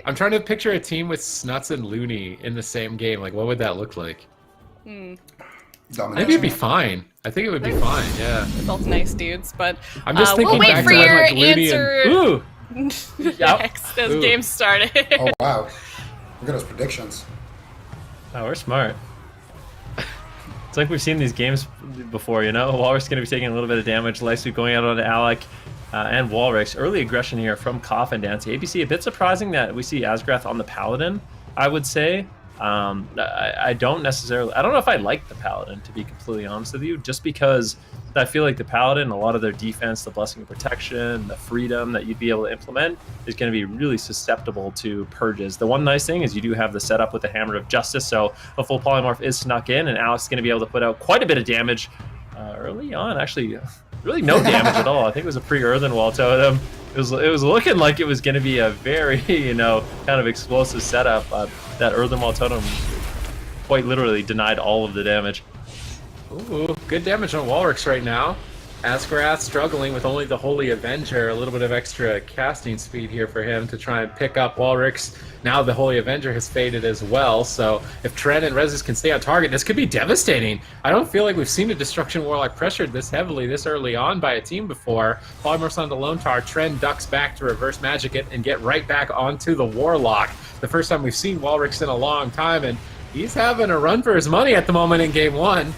I'm trying to picture a team with Snuts and Looney in the same game. Like, what would that look like? Hmm. I think it'd be Domination. fine. I think it would be fine, yeah. They're both nice dudes, but I'm just we'll thinking wait back for to when, your like, Looney answer and... Ooh! next as Ooh. games started. Oh wow. Look at those predictions. Oh, we're smart. It's like we've seen these games before, you know? Walrus going to be taking a little bit of damage. Lightsweep going out on Alec and Walrix. Early aggression here from Coffin down to ABC. A bit surprising that we see Asgrath on the Paladin, I would say. I don't necessarily... I don't know if I like the Paladin, to be completely honest with you, just because I feel like the Paladin, a lot of their defense, the Blessing of Protection, the freedom that you'd be able to implement is going to be really susceptible to purges. The one nice thing is you do have the setup with the Hammer of Justice, so a full polymorph is snuck in, and Alex is going to be able to put out quite a bit of damage early on. Actually, really no damage at all. I think it was a pre-Earthen Wall totem. It was looking like it was going to be a very, kind of explosive setup. That Earthen Wall totem quite literally denied all of the damage. Ooh, good damage on Walrix right now. Asgrath struggling with only the Holy Avenger. A little bit of extra casting speed here for him to try and pick up Walrix. Now the Holy Avenger has faded as well, so if Tren and Rezus can stay on target, this could be devastating. I don't feel like we've seen a Destruction Warlock pressured this heavily, this early on by a team before. Polymorphs on the Lone Tar, Tren ducks back to reverse magic it and get right back onto the Warlock. The first time we've seen Walrix in a long time, and he's having a run for his money at the moment in game one.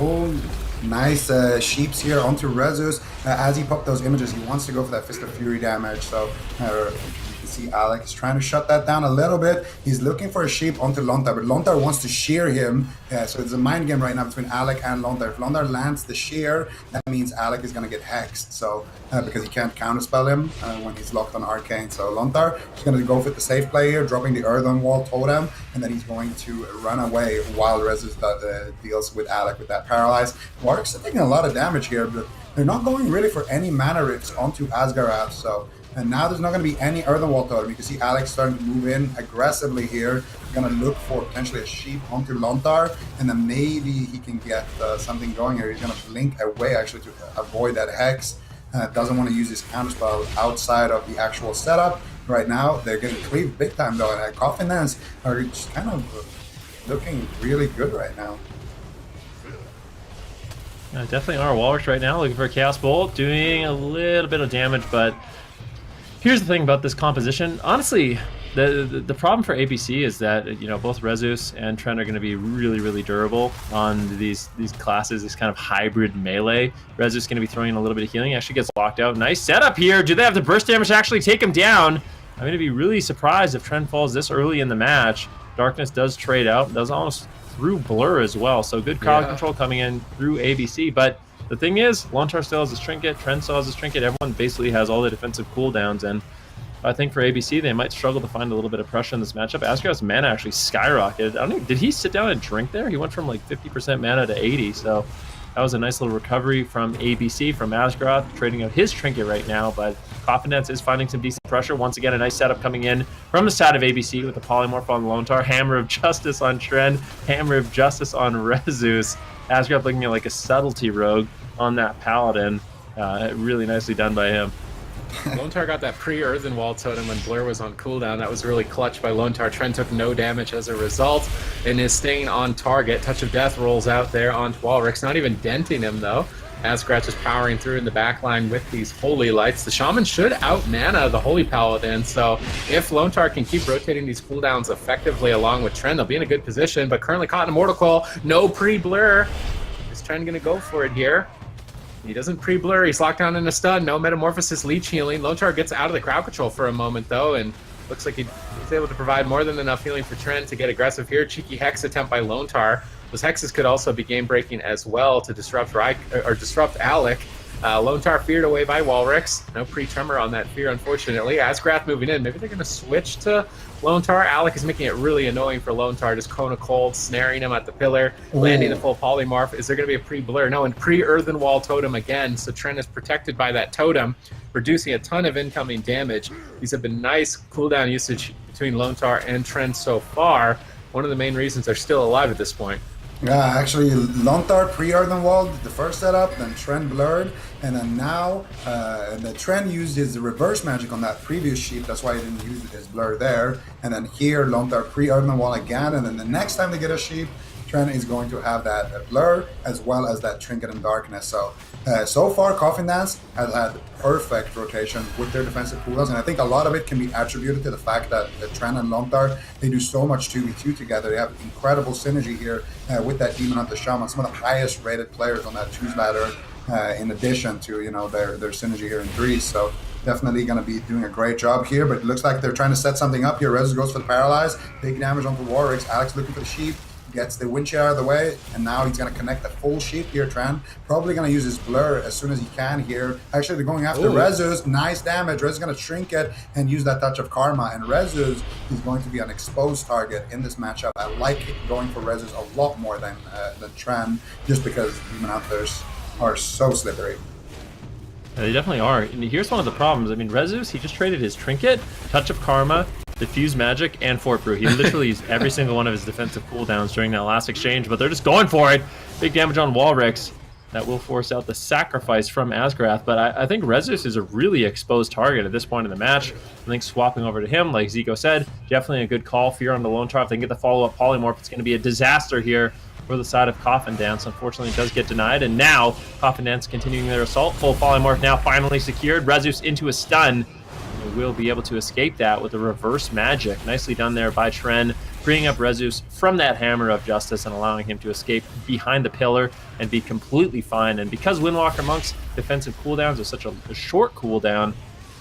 Oh, nice sheeps here onto Rezus. As he popped those images, he wants to go for that Fist of Fury damage. So you can see Alex trying to shut that down a little bit. He's looking for a sheep onto Lontar, but Lontar wants to shear him. So it's a mind game right now between Alec and Lontar. If Lontar lands the shear, that means Alec is going to get hexed. So because he can't counterspell him when he's locked on Arcane. So Lontar is going to go for the safe play here, dropping the Earthen Wall totem, and then he's going to run away while Rezus deals with Alec with that paralyze. Warwick's taking a lot of damage here, but they're not going really for any mana rifts onto Asgarath. So and now there's not going to be any Earthen Wall totem. You can see Alex starting to move in aggressively here. Going to look for potentially a sheep onto Lontar, and then maybe he can get something going here. He's going to blink away actually to avoid that hex. Doesn't want to use his counterspell outside of the actual setup. Right now, they're getting cleaved big time though, and Coffin are just kind of looking really good right now. Definitely are. Walrus right now looking for a Chaos Bolt, doing a little bit of damage, but here's the thing about this composition. Honestly, the problem for ABC is that both Rezus and Tren are going to be really, really durable on these classes, this kind of hybrid melee. Rezus is going to be throwing in a little bit of healing. Actually gets locked out. Nice setup here. Do they have the burst damage to actually take him down? I'm going to be really surprised if Tren falls this early in the match. Darkness does trade out. Does almost through Blur as well. So good crowd control coming in through ABC. But the thing is, Lontar still has his trinket. Tren still has his trinket. Everyone basically has all the defensive cooldowns, and I think for ABC, they might struggle to find a little bit of pressure in this matchup. Asgard's mana actually skyrocketed. I don't know, did he sit down and drink there? He went from like 50% mana to 80, so that was a nice little recovery from ABC, from Asgard, trading out his trinket right now, but Coffin is finding some decent pressure. Once again, a nice setup coming in from the side of ABC with the polymorph on Lone Tar, Hammer of Justice on Tren, Hammer of Justice on Rezus. Asgard looking at like a subtlety rogue on that Paladin. Really nicely done by him. Lone Tar got that pre-Earthen Wall totem when Blur was on cooldown. That was really clutch by Lone Tar. Tren took no damage as a result and is staying on target. Touch of Death rolls out there onto Walrix, not even denting him though. Asgrat is powering through in the backline with these Holy Lights. The Shaman should out-mana the Holy Paladin, so if Lone Tar can keep rotating these cooldowns effectively along with Tren, they'll be in a good position, but currently caught in a Mortal Coil. No pre-Blur. Is Tren going to go for it here? He doesn't pre-blur, he's locked down in a stun, no Metamorphosis leech healing. Lone Tar gets out of the crowd control for a moment though, and looks like he's able to provide more than enough healing for Tren to get aggressive here. Cheeky Hex attempt by Lone Tar. Those Hexes could also be game-breaking as well to disrupt Alec. Lone Tar feared away by Walrix. No pre-tremor on that fear, unfortunately. Asgrath moving in. Maybe they're going to switch to Lone Tar. Alec is making it really annoying for Lone Tar, just Cone of Cold, snaring him at the pillar, landing the full polymorph. Is there going to be a pre-blur? No, and pre-Earthen Wall totem again, so Tren is protected by that totem, reducing a ton of incoming damage. These have been nice cooldown usage between Lone Tar and Tren so far. One of the main reasons they're still alive at this point. Yeah, actually, Lontar pre-Earthen Wall, the first setup, then Tren blurred, and then now the Tren used his reverse magic on that previous sheep, that's why he didn't use his blur there. And then here, Lontar pre-Earthen Wall again, and then the next time they get a sheep, Tren is going to have that blur as well as that Trinket and Darkness. So far, Coffin Dance has had perfect rotation with their defensive cooldowns, and I think a lot of it can be attributed to the fact that Tren and Lontar, they do so much 2v2 together. They have incredible synergy here with that Demon Hunter Shaman, some of the highest rated players on that choose ladder, in addition to their synergy here in threes. So definitely going to be doing a great job here, but it looks like they're trying to set something up here. Rezus goes for the Paralyze, big damage onto Warwicks. Alex looking for the sheep, gets the wind shear out of the way, and now he's going to connect the full sheep here. Tran probably going to use his blur as soon as he can here. Actually, they're going after Rezus. Nice damage. Rezus is going to shrink it and use that touch of karma, and Rezus is going to be an exposed target in this matchup. I like going for Rezus a lot more than Tran, just because Demon Hunters are so slippery. Yeah, they definitely are. And here's one of the problems. I mean, Rezus, he just traded his Trinket, Touch of Karma, Diffuse Magic, and Fort Brew. He literally used every single one of his defensive cooldowns during that last exchange, but they're just going for it. Big damage on Walrix. That will force out the sacrifice from Asgrath, but I think Rezus is a really exposed target at this point in the match. I think swapping over to him, like Zico said, definitely a good call. Fear on the Lone Tar. If they can get the follow-up Polymorph, it's going to be a disaster here for the side of Coffin Dance. Unfortunately, it does get denied, and now Coffin Dance continuing their assault. Full Polymorph now finally secured. Rezus into a stun. And will be able to escape that with a reverse magic. Nicely done there by Tren, freeing up Rezus from that Hammer of Justice and allowing him to escape behind the pillar and be completely fine. And because Windwalker Monk's defensive cooldowns are such a short cooldown,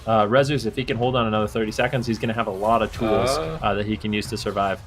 Rezus, if he can hold on another 30 seconds, he's going to have a lot of tools that he can use to survive.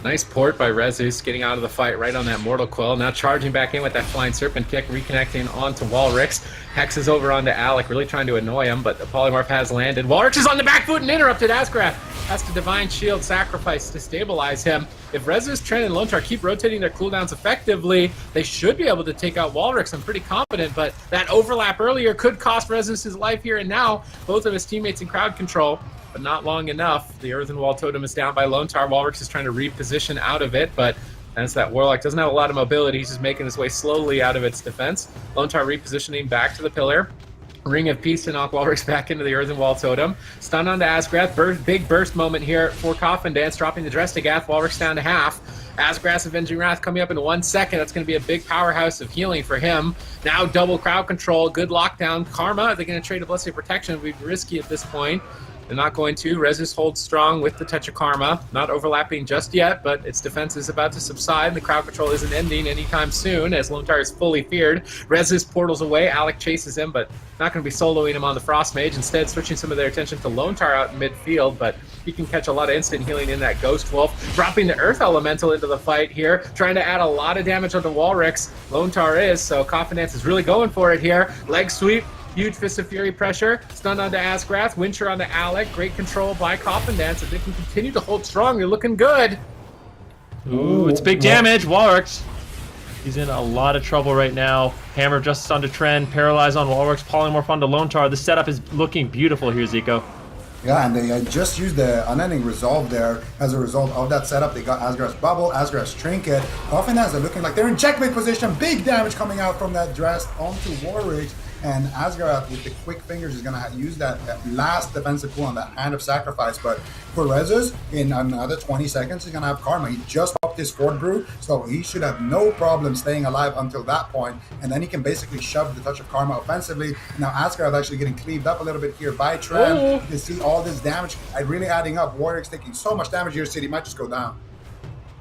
Nice port by Rezus, getting out of the fight right on that Mortal Coil. Now charging back in with that Flying Serpent kick, reconnecting onto Walrix. Hex is over onto Alec, really trying to annoy him, but the Polymorph has landed. Walrix is on the back foot and interrupted. Asgrath has to Divine Shield sacrifice to stabilize him. If Rezus, Tren, and Lontar keep rotating their cooldowns effectively, they should be able to take out Walrix. I'm pretty confident, but that overlap earlier could cost Rezus his life here and now. Both of his teammates in crowd control, but not long enough. The Earthen Wall Totem is down by Lontar. Walrix is trying to reposition out of it, but as that Warlock doesn't have a lot of mobility, he's just making his way slowly out of its defense. Lontar repositioning back to the pillar. Ring of Peace to knock Walrix back into the Earthen Wall Totem. Stun onto Asgrath. Big burst moment here for Coffin Dance, dropping the Drestigath. Walrix down to half. Asgrath's Avenging Wrath coming up in 1 second. That's going to be a big powerhouse of healing for him. Now double crowd control. Good lockdown. Karma, they're going to trade a Blessing of Protection. It would be risky at this point. They're not going to. Rezus holds strong with the Touch of Karma. Not overlapping just yet, but its defense is about to subside. The crowd control isn't ending anytime soon, as Lontar is fully feared. Rezus portals away. Alec chases him, but not going to be soloing him on the Frost Mage. Instead, switching some of their attention to Lontar out in midfield, but he can catch a lot of instant healing in that Ghost Wolf. Dropping the Earth Elemental into the fight here, trying to add a lot of damage onto Walrix. Lontar is, so Coffin Dance is really going for it here. Leg sweep. Huge Fist of Fury pressure, stunned onto Asgrath, Windsure onto Alec, great control by Coffin Dance. If they can continue to hold strong, they're looking good. Ooh, it's big damage. Walrix, he's in a lot of trouble right now. Hammer of Justice onto Tren, Paralyze on Walrix, Polymorph onto Lontar. The setup is looking beautiful here, Zico. Yeah, and they just used the Unending Resolve there. As a result of that setup, they got Asgrath's Bubble, Asgrath's Trinket. Coffin Dance are looking like they're in checkmate position. Big damage coming out from that dress onto Warwick. And Asgrath, with the quick fingers, is going to use that last defensive pull on that Hand of Sacrifice. But for Rezus, in another 20 seconds, he's going to have Karma. He just popped his Fort Brew, so he should have no problem staying alive until that point. And then he can basically shove the Touch of Karma offensively. Now Asgrath actually getting cleaved up a little bit here by Tren. You can see all this damage really adding up. Warwick's taking so much damage here, City might just go down.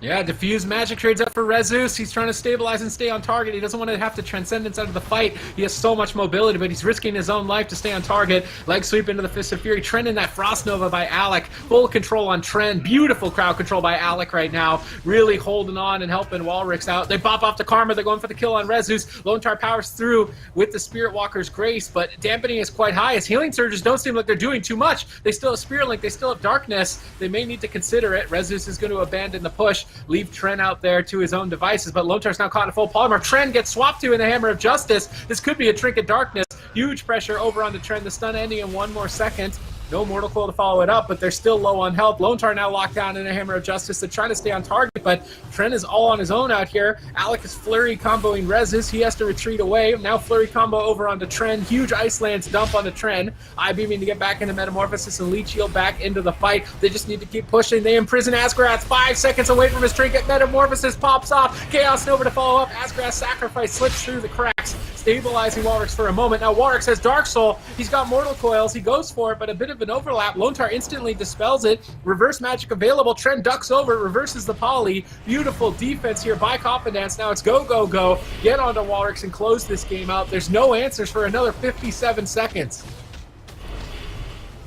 Yeah, Diffuse Magic trades up for Rezus. He's trying to stabilize and stay on target. He doesn't want to have to Transcendence out of the fight. He has so much mobility, but he's risking his own life to stay on target. Leg sweep into the Fist of Fury. Tren in that Frost Nova by Alec. Full control on Tren. Beautiful crowd control by Alec right now. Really holding on and helping Walrix out. They bop off the Karma. They're going for the kill on Rezus. Lontar powers through with the Spirit Walker's Grace, but dampening is quite high. His healing surges don't seem like they're doing too much. They still have Spirit Link. They still have Darkness. They may need to consider it. Rezus is going to abandon the push. Leave Tren out there to his own devices, but Lontar's now caught in full Polymorph. Tren gets swapped to in the Hammer of Justice. This could be a Trinket Darkness. Huge pressure over on the Tren. The stun ending in 1 more second. No Mortal Coil to follow it up, but they're still low on health. Lone Tar now locked down in a Hammer of Justice. They're trying to stay on target, but Tren is all on his own out here. Alec is Flurry comboing Rezus. He has to retreat away. Now Flurry combo over onto Tren. Huge Ice Lance dump onto Tren. I-beaming to get back into Metamorphosis and Leech Shield back into the fight. They just need to keep pushing. They imprison Asgarath 5 seconds away from his trinket. Metamorphosis pops off. Chaos Nova to follow up. Asgarath's Sacrifice slips through the cracks, stabilizing Walrix for a moment. Now Walrix has Dark Soul. He's got Mortal Coils. He goes for it, but a bit of an overlap. Lone Tar instantly dispels it. Reverse magic available. Tren ducks over, reverses the poly. Beautiful defense here by Coffin Dance. Now it's go, go, go. Get onto Walrix and close this game out. There's no answers for another 57 seconds.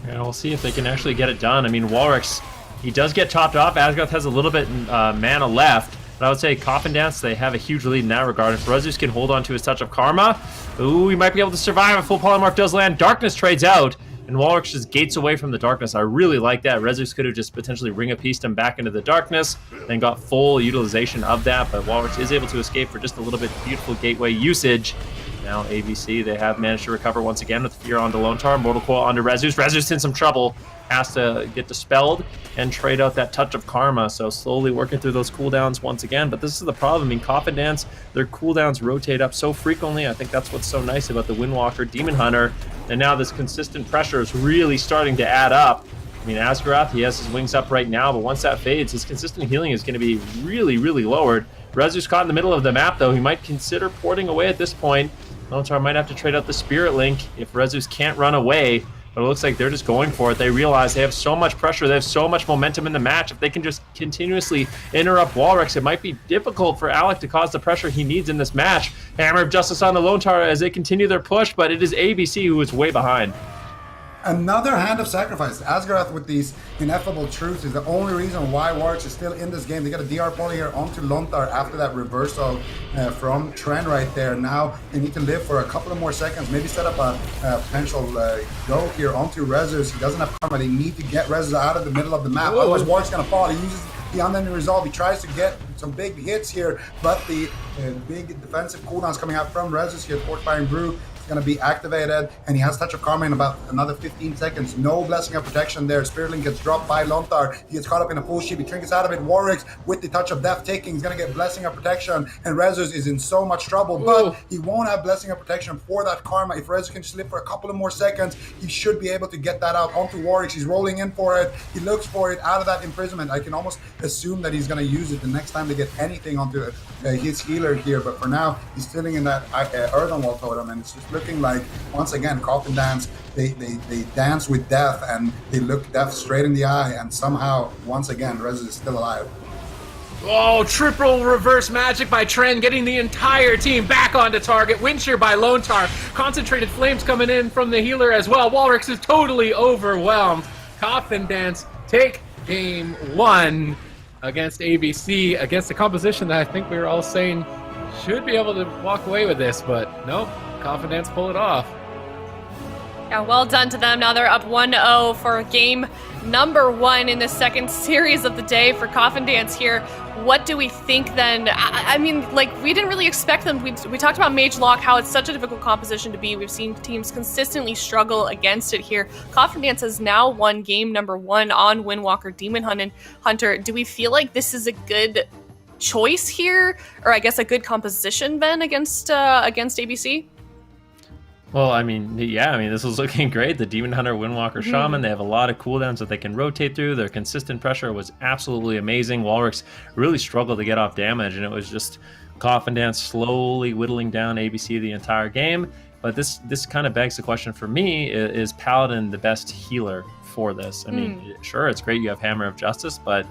Yeah, we'll see if they can actually get it done. I mean, Walrix, he does get topped off. Asgarath has a little bit mana left. But I would say Coffin Dance, they have a huge lead in that regard. If Rezus can hold on to his Touch of Karma, ooh, he might be able to survive. A full polymorph does land. Darkness trades out, and Walrix just gates away from the darkness. I really like that. Rezus could have just potentially ring a pieced him back into the darkness, then got full utilization of that, but Walrix is able to escape for just a little bit. Beautiful gateway usage. Now AWC, they have managed to recover once again with Fear onto Lone Tar, Mortal Coil onto Rezus. Rezus in some trouble, has to get dispelled and trade out that Touch of Karma, so slowly working through those cooldowns once again. But this is the problem. I mean, Coffin Dance, their cooldowns rotate up so frequently. I think that's what's so nice about the Windwalker Demon Hunter, and now this consistent pressure is really starting to add up. I mean, Asgarath, he has his wings up right now, but once that fades, his consistent healing is going to be really, really lowered. Rezus caught in the middle of the map, though. He might consider porting away at this point. Lone Tar might have to trade out the Spirit Link if Rezus can't run away. But it looks like they're just going for it. They realize they have so much pressure. They have so much momentum in the match. If they can just continuously interrupt Walrix, it might be difficult for Alec to cause the pressure he needs in this match. Hammer of Justice on the Lone Tar as they continue their push, but it is ABC who is way behind. Another Hand of Sacrifice. Asgarath with these ineffable truths is the only reason why Warwick is still in this game. They got a DR poly here onto Lone Tar after that reversal from Tren right there. Now they need to live for a couple of more seconds, maybe set up a potential go here onto Rezus. He doesn't have karma. They need to get Rezus out of the middle of the map. Otherwise Warwick's going to fall. He uses the Unending Resolve. He tries to get some big hits here, but the big defensive cooldowns coming out from Rezus here. Fortifying Brew going to be activated, and he has Touch of Karma in about another 15 seconds. No Blessing of Protection there. Spirit Link gets dropped by Lone Tar. He gets caught up in a full sheep. He trinkets out of it. Warwick with the Touch of Death taking. He's going to get Blessing of Protection, and Rezus is in so much trouble, but he won't have Blessing of Protection for that Karma. If Rezus can just live for a couple of more seconds, he should be able to get that out onto Warwick. He's rolling in for it. He looks for it out of that imprisonment. I can almost assume that he's going to use it the next time they get anything onto his healer here, but for now, he's sitting in that Earthen Wall Totem, and it's just looking like, once again, Coffin Dance, they dance with death, and they look death straight in the eye, and somehow, once again, Rezus is still alive. Oh, triple reverse magic by Tren, getting the entire team back onto target. Wind shear by Lone Tar. Concentrated flames coming in from the healer as well. Walrix is totally overwhelmed. Coffin Dance take game one against ABC, against a composition that I think we were all saying should be able to walk away with this, but nope. Coffin Dance pull it off. Yeah, well done to them. Now they're up 1-0 for game number 1 in the second series of the day for Coffin Dance here. What do we think then? I mean, like, we didn't really expect them. We talked about Mage Lock, how it's such a difficult composition to be. We've seen teams consistently struggle against it here. Coffin Dance has now won game number 1 on Windwalker Demon Hunter. Do we feel like this is a good choice here? Or I guess a good composition then against ABC? Well, I mean, yeah, I mean, this was looking great. The Demon Hunter, Windwalker, Shaman, they have a lot of cooldowns that they can rotate through. Their consistent pressure was absolutely amazing. Walrix really struggled to get off damage, and it was just Coffin Dance slowly whittling down ABC the entire game. But this kind of begs the question for me, is Paladin the best healer for this? I mean, sure, it's great you have Hammer of Justice, but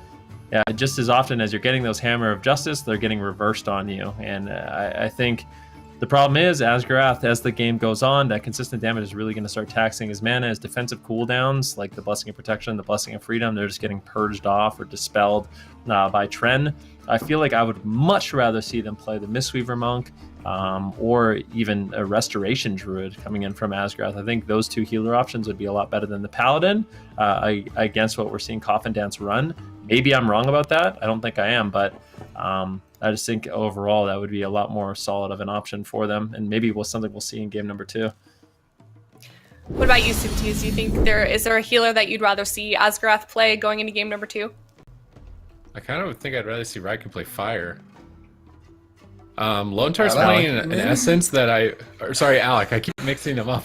yeah, just as often as you're getting those Hammer of Justice, they're getting reversed on you. And I think the problem is, Asgarath, as the game goes on, that consistent damage is really going to start taxing his mana. His defensive cooldowns, like the Blessing of Protection, the Blessing of Freedom, they're just getting purged off or dispelled by Tren. I feel like I would much rather see them play the Mistweaver Monk or even a Restoration Druid coming in from Asgarath. I think those two healer options would be a lot better than the Paladin against what we're seeing Coffin Dance run. Maybe I'm wrong about that. I don't think I am, but I just think overall that would be a lot more solid of an option for them, and maybe it was something we'll see in game number 2. What about you, Subtees? Do you think is there a healer that you'd rather see Asgarath play going into game number 2? I kind of think I'd rather see Raikou play fire. Lone Tar's Alec, playing an essence that sorry, Alec, I keep mixing them up.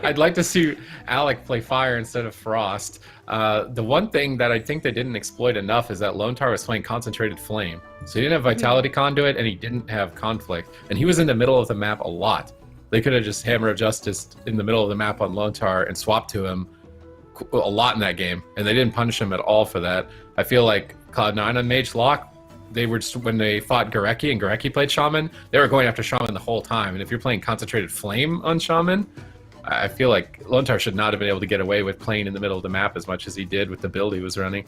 I'd like to see Alec play fire instead of frost. The one thing that I think they didn't exploit enough is that Lone Tar was playing concentrated flame. So he didn't have vitality conduit and he didn't have conflict. And he was in the middle of the map a lot. They could have just Hammer of Justice in the middle of the map on Lone Tar and swapped to him a lot in that game. And they didn't punish him at all for that. I feel like Cloud9 on Mage Lock, they were just, when they fought Gareki and Gareki played Shaman, they were going after Shaman the whole time. And if you're playing concentrated flame on Shaman, I feel like Lone Tar should not have been able to get away with playing in the middle of the map as much as he did with the build he was running.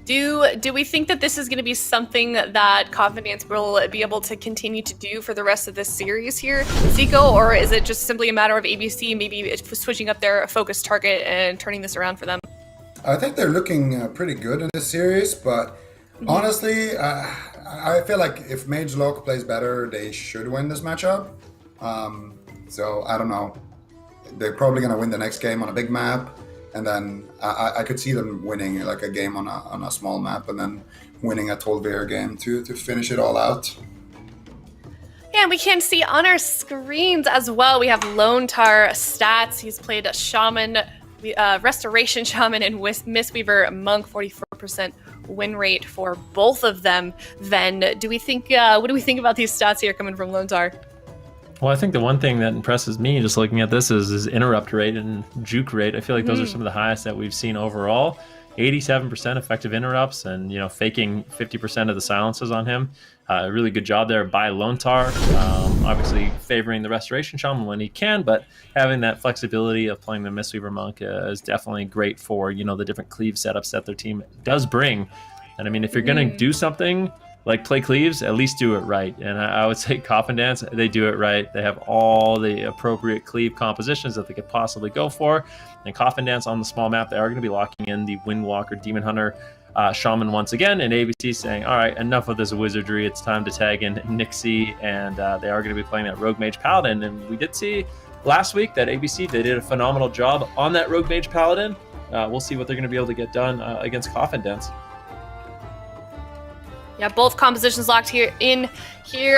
Do we think that this is going to be something that Coffin will be able to continue to do for the rest of this series here, Zico, or is it just simply a matter of ABC maybe switching up their focus target and turning this around for them? I think they're looking pretty good in this series, but honestly, I feel like if Mage Lock plays better, they should win this matchup. So I don't know. They're probably going to win the next game on a big map, and then I could see them winning like a game on a small map, and then winning a Tolvir game to finish it all out. Yeah, and we can see on our screens as well, we have Lone Tar stats. He's played a Shaman, Restoration Shaman, and Mistweaver Monk, 44% win rate for both of them. Then, what do we think about these stats here coming from Lone Tar? Well, I think the one thing that impresses me just looking at this is interrupt rate and juke rate. I feel like those are some of the highest that we've seen overall. 87% effective interrupts, and faking 50% of the silences on him. Really good job there by Lone Tar. Obviously favoring the Restoration Shaman when he can, but having that flexibility of playing the Mistweaver Monk is definitely great for the different cleave setups that their team does bring. And I mean, if you're going to do something like play cleaves, at least do it right. And I would say Coffin Dance, they do it right. They have all the appropriate cleave compositions that they could possibly go for. And Coffin Dance on the small map, they are going to be locking in the Windwalker Demon Hunter Shaman once again. And ABC saying, all right, enough of this wizardry. It's time to tag in Nixie. And they are going to be playing that Rogue Mage Paladin. And we did see last week that ABC, they did a phenomenal job on that Rogue Mage Paladin. We'll see what they're going to be able to get done against Coffin Dance. Yeah, both compositions locked here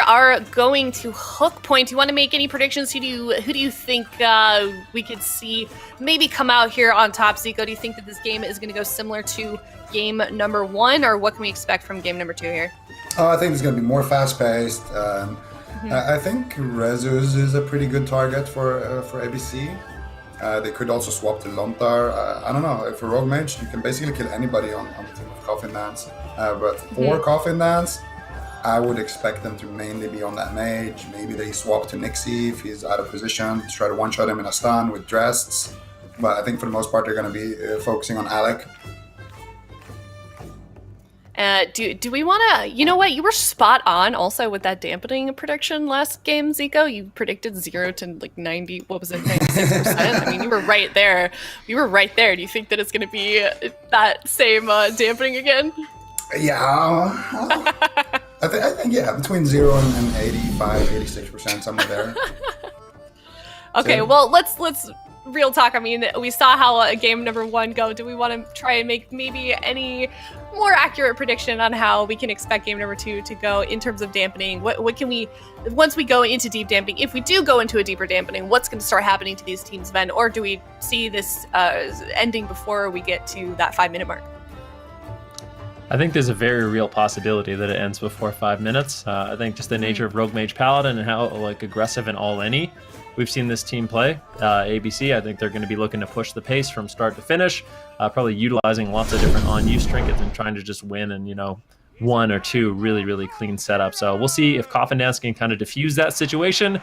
are going to hook point. Do you want to make any predictions? Who do you think we could see maybe come out here on top, Zico? Do you think that this game is going to go similar to game number 1, or what can we expect from game number 2 here? I think it's going to be more fast-paced. I think Rezus is a pretty good target for ABC. They could also swap to Lone Tar. I don't know. For Rogue Mage, you can basically kill anybody on the team of Coffin Dance. But for Coffin Dance, I would expect them to mainly be on that mage. Maybe they swap to Nixie if he's out of position, to try to one-shot him in a stun with Drests. But I think for the most part, they're going to be focusing on Alec. Do we want to... You know what? You were spot on also with that dampening prediction last game, Zico. You predicted 0 to like 90... What was it? 96%? I mean, you were right there. You were right there. Do you think that it's going to be that same dampening again? Yeah. I think, yeah, between 0 and 85, 86%, somewhere there. Okay, So- well, let's real talk. I mean, we saw how game number 1 go. Do we want to try and make maybe any more accurate prediction on how we can expect game number 2 to go in terms of dampening? What can we, once we go into deep dampening, if we do go into a deeper dampening, what's going to start happening to these teams then? Or do we see this ending before we get to that 5-minute mark? I think there's a very real possibility that it ends before 5 minutes. I think just the nature of Rogue Mage Paladin and how aggressive and all-any we've seen this team play. ABC, I think they're going to be looking to push the pace from start to finish, probably utilizing lots of different on-use trinkets and trying to just win in, 1 or 2 really, really clean setups. So we'll see if Coffin Dance can kind of diffuse that situation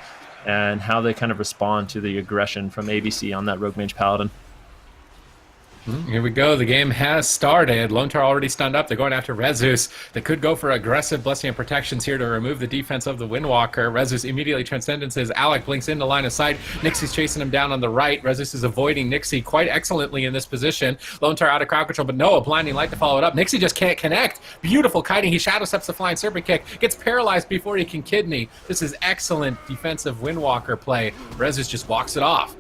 and how they kind of respond to the aggression from ABC on that Rogue Mage Paladin. Here we go. The game has started. Lone Tar already stunned up. They're going after Rezus. They could go for aggressive Blessing and Protections here to remove the defense of the Windwalker. Rezus immediately transcendences. Alec blinks into line of sight. Nixie's chasing him down on the right. Rezus is avoiding Nixie quite excellently in this position. Lone Tar out of crowd control, but no, a blinding light to follow it up. Nixie just can't connect. Beautiful kiting. He shadow steps the flying serpent kick. Gets paralyzed before he can kidney. This is excellent defensive Windwalker play. Rezus just walks it off.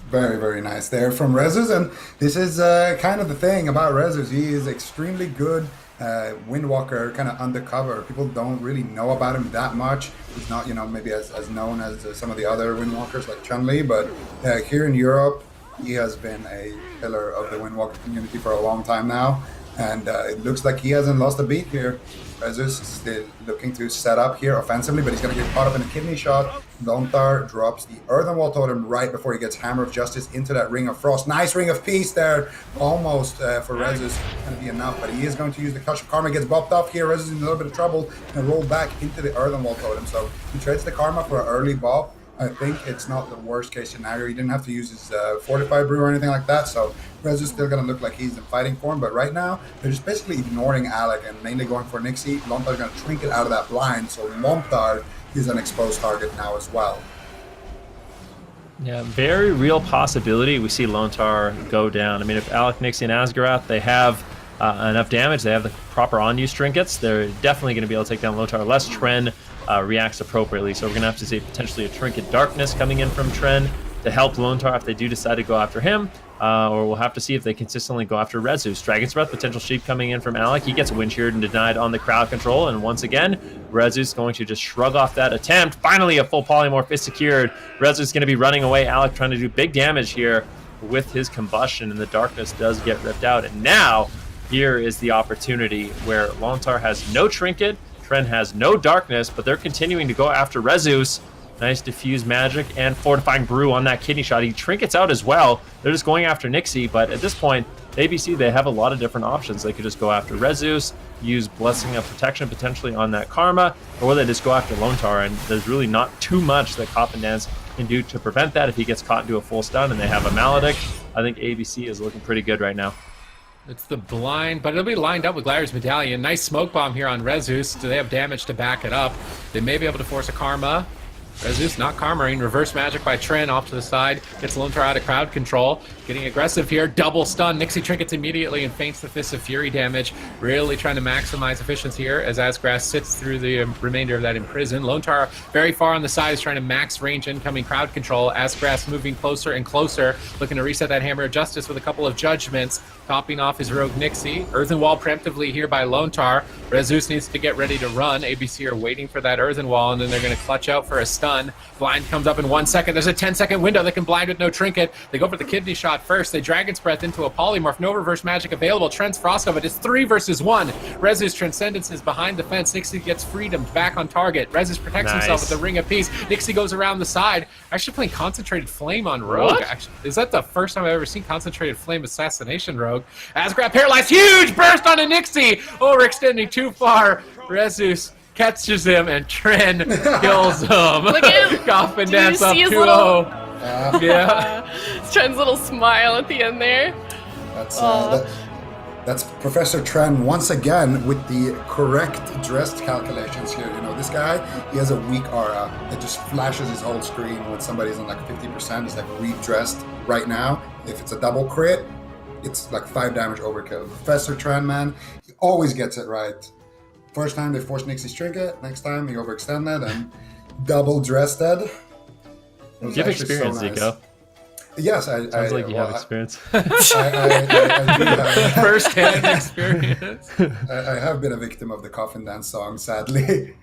Very, very nice there from Rezus, and this is kind of the thing about Rezus. He is extremely good Windwalker, kind of undercover. People don't really know about him that much. He's not, maybe as known as some of the other Windwalkers like Chun-Li, but here in Europe, he has been a pillar of the Windwalker community for a long time now, and it looks like he hasn't lost a beat here. Rezus is still looking to set up here offensively, but he's going to get caught up in a kidney shot. Lone Tar drops the Earthen Wall Totem right before he gets Hammer of Justice into that Ring of Frost. Nice Ring of Peace there. Almost for Rezus going to be enough, but he is going to use the Clutch of Karma. Gets bopped off here. Rezus is in a little bit of trouble and roll back into the Earthen Wall Totem. So he trades the Karma for an early bop. I think it's not the worst case scenario. He didn't have to use his Fortify Brew or anything like that, so Rezus is still going to look like he's in fighting form, but right now, they're just basically ignoring Alec and mainly going for Nixie. Lone Tar is going to trinket out of that blind, so Lone Tar is an exposed target now as well. Yeah, very real possibility we see Lone Tar go down. I mean, if Alec, Nixie, and Asgaroth, they have enough damage, they have the proper on-use trinkets, they're definitely going to be able to take down Lone Tar. Less Tren reacts appropriately, so we're going to have to see potentially a Trinket Darkness coming in from Tren to help Lone Tar if they do decide to go after him, or we'll have to see if they consistently go after Rezus. Dragon's Breath, potential sheep coming in from Alec. He gets wind sheared and denied on the crowd control, and once again, Rezus going to just shrug off that attempt. Finally, a full polymorph is secured. Rezus is going to be running away. Alec trying to do big damage here with his combustion, and the darkness does get ripped out. And now, here is the opportunity where Lone Tar has no trinket, Tren has no darkness, but they're continuing to go after Rezus. Nice diffuse magic and fortifying brew on that kidney shot. He trinkets out as well. They're just going after Nixie, but at this point, ABC, they have a lot of different options. They could just go after Rezus, use Blessing of Protection potentially on that Karma, or they just go after Lone Tar, and there's really not too much that Coffin Dance can do to prevent that. If he gets caught into a full stun and they have a Maledict, I think ABC is looking pretty good right now. It's the blind, but it'll be lined up with Gladiator's Medallion. Nice smoke bomb here on Rezus. Do they have damage to back it up? They may be able to force a Karma. Rezus not Karmaing. Reverse magic by Tren off to the side. Gets Lone Tar out of crowd control. Getting aggressive here. Double stun. Nixie trinkets immediately and feints the Fist of Fury damage. Really trying to maximize efficiency here as Asgrass sits through the remainder of that imprison. Lone Tar very far on the side is trying to max range incoming crowd control. Asgrass moving closer and closer. Looking to reset that Hammer of Justice with a couple of judgments. Topping off his rogue Nixie. Earthen Wall preemptively here by Lone Tar. Rezus needs to get ready to run. ABC are waiting for that Earthen Wall, and then they're going to clutch out for a stun. Blind comes up in 1 second. There's a 10-second window. They can blind with no trinket. They go for the kidney shot first. They Dragon's Breath into a polymorph. No reverse magic available. Trent's Frostcover. It is 3 versus 1. Rezus Transcendence is behind the fence. Nixie gets freedom back on target. Rezus protects himself with the Ring of Peace. Nixie goes around the side. Actually playing Concentrated Flame on Rogue. Actually, is that the first time I've ever seen Concentrated Flame Assassination Rogue? Asgrab paralyzed. Huge burst onto Nixie. Overextending too far. Rezus catches him and Tren kills him. Look at him. Coffin Do you Dance up see his 2-0. Yeah. Tren's little smile at the end there. That's Professor Tren once again with the correct dressed calculations here. You know, this guy, he has a weak aura that just flashes his whole screen when somebody's on like 50%. He's like weak dressed right now. If it's a double crit, it's like 5 damage overkill. Professor Tren, man, he always gets it right. First time they forced Nixie's trinket, next time he overextended and double dressed dead. You have experience, Zico. Yes, Sounds like you have experience. I do have First-hand experience. I have been a victim of the Coffin Dance song, sadly.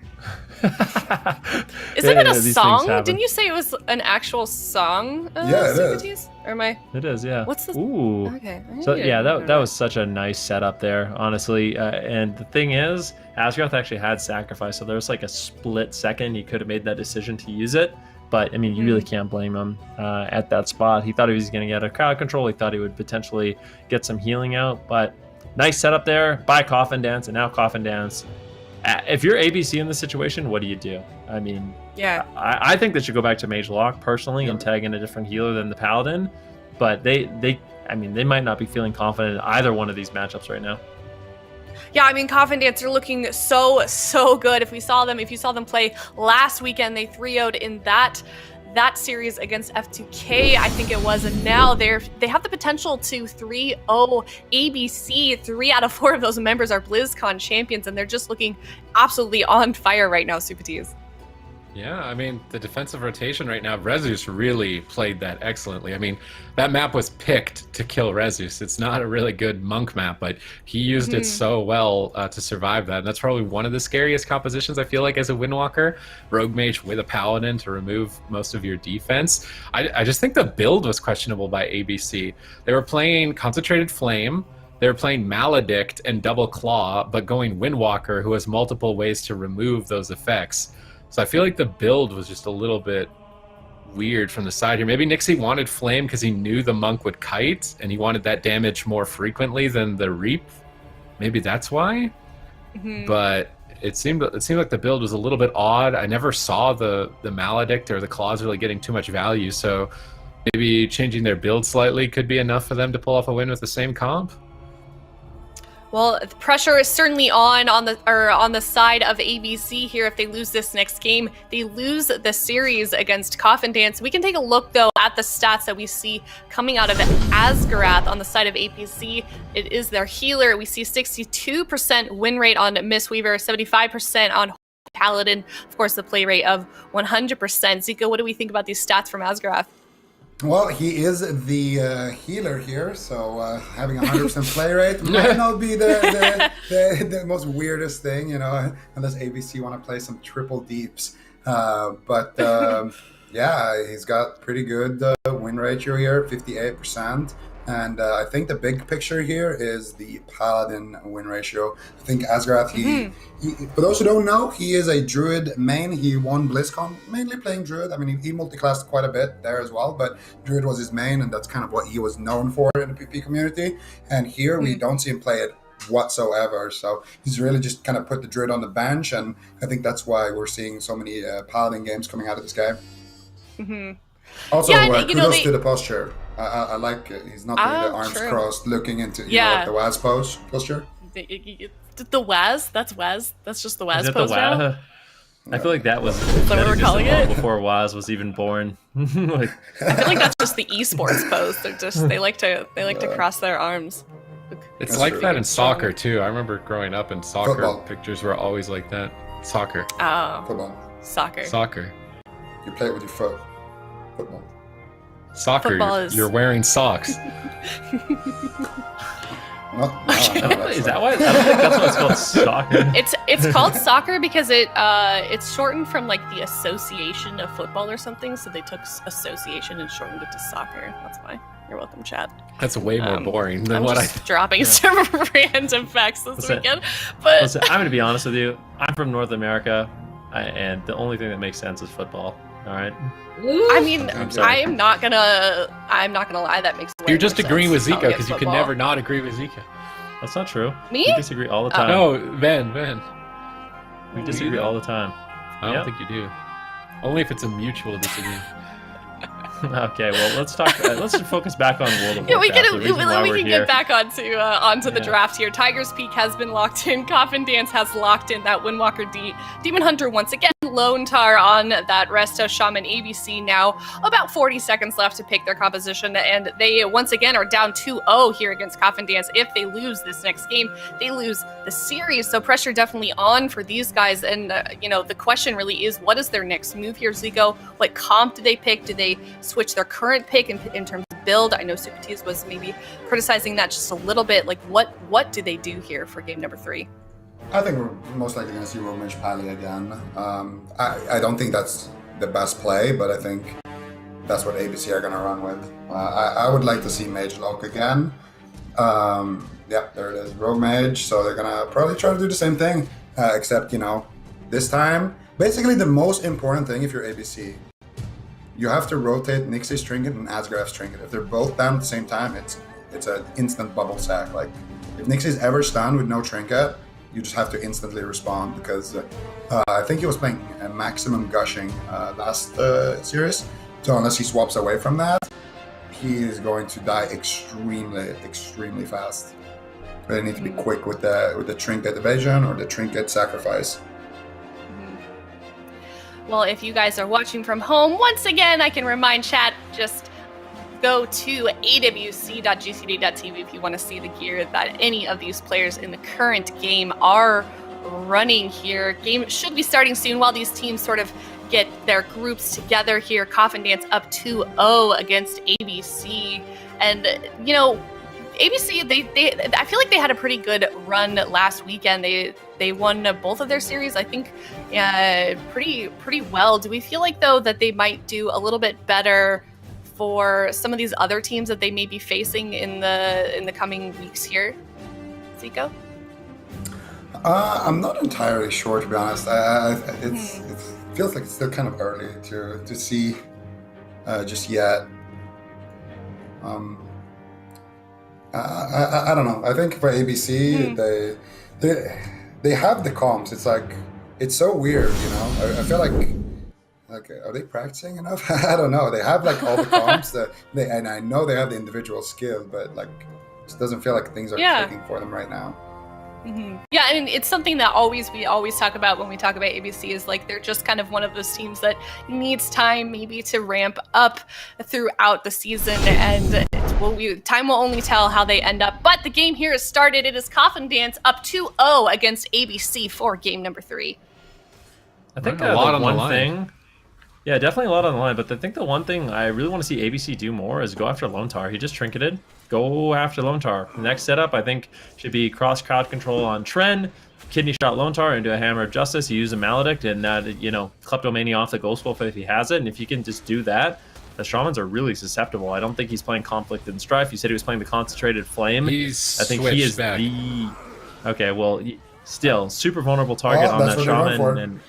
Isn't it a song? Didn't you say it was an actual song? Yeah, it is. Or am I? It is, yeah. What's the? Ooh. Okay. So yeah, that was such a nice setup there, honestly. And the thing is, Asgaroth actually had sacrifice, so there was like a split second he could have made that decision to use it. But I mean, you really can't blame him at that spot. He thought he was going to get a crowd control. He thought he would potentially get some healing out. But nice setup there by Coffin Dance, and now Coffin Dance. If you're ABC in this situation, what do you do? I mean, yeah, I think they should go back to Mage Lock personally and tag in a different healer than the Paladin. But I mean, they might not be feeling confident in either one of these matchups right now. Yeah, I mean, Coffin Dance are looking so good. If you saw them play last weekend, they 3-0'd in that series against F2K, I think it was, and now they have the potential to 3-0 ABC. 3 out of 4 of those members are BlizzCon champions, and they're just looking absolutely on fire right now, Super T's. Yeah, I mean, the defensive rotation right now, Rezus really played that excellently. I mean, that map was picked to kill Rezus. It's not a really good monk map, but he used it so well to survive that. And that's probably one of the scariest compositions, I feel like, as a Windwalker. Rogue Mage with a Paladin to remove most of your defense. I just think the build was questionable by ABC. They were playing Concentrated Flame, they were playing Maledict and Double Claw, but going Windwalker, who has multiple ways to remove those effects. So I feel like the build was just a little bit weird from the side here. Maybe Nixie wanted Flame because he knew the Monk would kite, and he wanted that damage more frequently than the Reap. Maybe that's why. But it seemed like the build was a little bit odd. I never saw the Maledict or the Claws really getting too much value, so maybe changing their build slightly could be enough for them to pull off a win with the same comp. Well, the pressure is certainly on the side of ABC here. If they lose this next game, they lose the series against Coffin Dance. We can take a look, though, at the stats that we see coming out of Asgarath on the side of APC. It is their healer. We see 62% win rate on Mistweaver, 75% on Paladin. Of course, the play rate of 100%. Zico, what do we think about these stats from Asgarath? Well, he is the healer here, so having 100% play rate might not be the most weirdest thing, you know, unless ABC want to play some triple deeps. But yeah, he's got pretty good win ratio here, 58%. And I think the big picture here is the Paladin win ratio. I think Asgarath, he, for those who don't know, he is a Druid main. He won BlizzCon mainly playing Druid. I mean, he multiclassed quite a bit there as well, but Druid was his main, and that's kind of what he was known for in the PP community. And here we don't see him play it whatsoever. So he's really just kind of put the Druid on the bench, and I think that's why we're seeing so many Paladin games coming out of this game. Also, kudos to the posture. I like it. He's not doing the arms crossed, looking into like the Waz posture. The Waz? That's Waz. That's just the Waz pose now? I feel like that was what we're calling it before Waz was even born. I feel like that's just the esports pose. They like to cross their arms. It's that's like that in soccer too. I remember growing up and soccer football. Pictures were always like that. Soccer. Oh. Football. Soccer. You play it with your foot. Football. Soccer, you're wearing socks. Is that why? I don't think that's why it's called soccer. It's called soccer because it's shortened from like the Association of Football or something. So they took association and shortened it to soccer. That's why. You're welcome, Chad. That's way more boring than I'm what just dropping some random facts this weekend. But listen, I'm going to be honest with you. I'm from North America, and the only thing that makes sense is football. All right. I mean, I'm not gonna lie. That makes you're just agreeing with Zico because you can never not agree with Zico. That's not true. Me? We disagree all the time. No, Ben. We disagree all the time. I don't think you do. Only if it's a mutual disagreement. Okay, well, let's talk. Let's focus back on World of Warcraft. We can get back onto the draft here. Tiger's Peak has been locked in. Coffin Dance has locked in that Windwalker Demon Hunter once again. Lone Tar on that Resto Shaman ABC now. About 40 seconds left to pick their composition, and they once again are down 2-0 here against Coffin Dance. If they lose this next game, they lose the series. So pressure definitely on for these guys. And the question really is, what is their next move here, Zico? What comp do they pick? Do they switch their current pick in terms of build? I know Supatiz was maybe criticizing that just a little bit. Like, what do they do here for game number 3? I think we're most likely going to see Rogue Mage Pally again. I don't think that's the best play, but I think that's what ABC are going to run with. I would like to see Mage Lock again. Yeah, there it is, Rogue Mage. So they're going to probably try to do the same thing, except, this time, basically the most important thing if you're ABC, you have to rotate Nixie's Trinket and Asgarath's Trinket. If they're both down at the same time, it's an instant bubble sack. Like, if Nixie's ever stunned with no Trinket, you just have to instantly respond because I think he was playing a maximum gushing last series. So unless he swaps away from that, he is going to die extremely fast. They need to be quick with the trinket evasion or the trinket sacrifice. Well, if you guys are watching from home, once again, I can remind chat, just go to awc.gcd.tv if you want to see the gear that any of these players in the current game are running here. Game should be starting soon while these teams sort of get their groups together here. Coffin Dance up 2-0 against ABC. And, you know, ABC, I feel like they had a pretty good run last weekend. They won both of their series, I think, pretty well. Do we feel like, though, that they might do a little bit better for some of these other teams that they may be facing in the coming weeks here? Zico? I'm not entirely sure, to be honest. It feels like it's still kind of early to see just yet. I don't know. I think for ABC, they have the comps. It's like, it's so weird, you know. I feel like are they practicing enough? I don't know. They have like all the comps and I know they have the individual skill, but like it just doesn't feel like things are clicking for them right now. Yeah, and it's something that we always talk about when we talk about ABC is like they're just kind of one of those teams that needs time maybe to ramp up throughout the season, and time will only tell how they end up. But the game here has started. It is Coffin Dance up 2-0 against ABC for game number 3. I think a lot on the one line. thing. Yeah, definitely a lot on the line, but I think the one thing I really want to see ABC do more is go after Lone Tar. He just trinketed. Go after Lone Tar. The next setup, I think, should be cross crowd control on Tren, kidney shot Lone Tar into a Hammer of Justice. You use a Maledict and, Kleptomania off the Ghost Wolf if he has it. And if you can just do that, the Shamans are really susceptible. I don't think he's playing Conflict and Strife. You said he was playing the Concentrated Flame. I think he is back. Okay, well, still, super vulnerable target on that Shaman.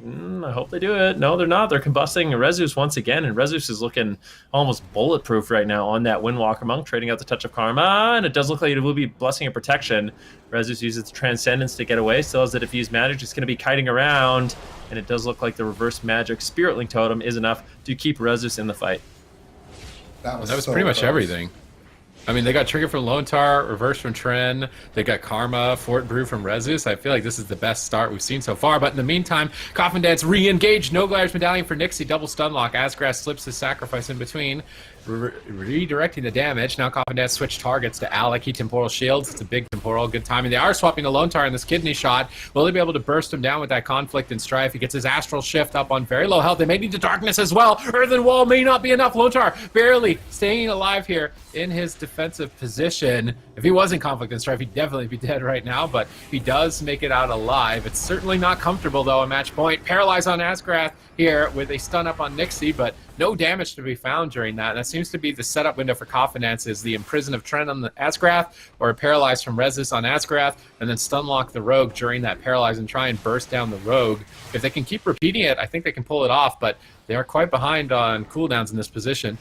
And I hope they do it. No, they're not. They're combusting Rezus once again, and Rezus is looking almost bulletproof right now on that Windwalker Monk, trading out the Touch of Karma, and it does look like it will be Blessing and Protection. Rezus uses Transcendence to get away, still has the Diffuse Magic, just going to be kiting around, and it does look like the Reverse Magic Spirit Link Totem is enough to keep Rezus in the fight. That was pretty much close. everything. I mean, they got Trigger from Lone Tar, Reverse from Tren, they got Karma, Fort Brew from Rezus. I feel like this is the best start we've seen so far, but in the meantime, Coffin Dance re-engaged, no Gliders Medallion for Nixie, double stun lock, Asgrass slips his sacrifice in between, redirecting the damage. Now Coffin Dance switch targets to Alec, he Temporal Shields, it's a big Temporal, good timing. They are swapping the Lone Tar in this kidney shot. Will they be able to burst him down with that Conflict and Strife? He gets his Astral Shift up on very low health. They may need to Darkness as well. Earthen Wall may not be enough. Lone Tar barely staying alive here in his defensive position. If he wasn't Conflict and Strife, he'd definitely be dead right now, but he does make it out alive. It's certainly not comfortable, though, a match point. Paralyzed on Asgrath here with a stun up on Nixie, but no damage to be found during that. And that seems to be the setup window for Coffin Dance, is the Imprison of Trent on the Asgrath, or a Paralyze from Rezus on Asgrath, and then stun lock the Rogue during that Paralyze and try and burst down the Rogue. If they can keep repeating it, I think they can pull it off, but they are quite behind on cooldowns in this position.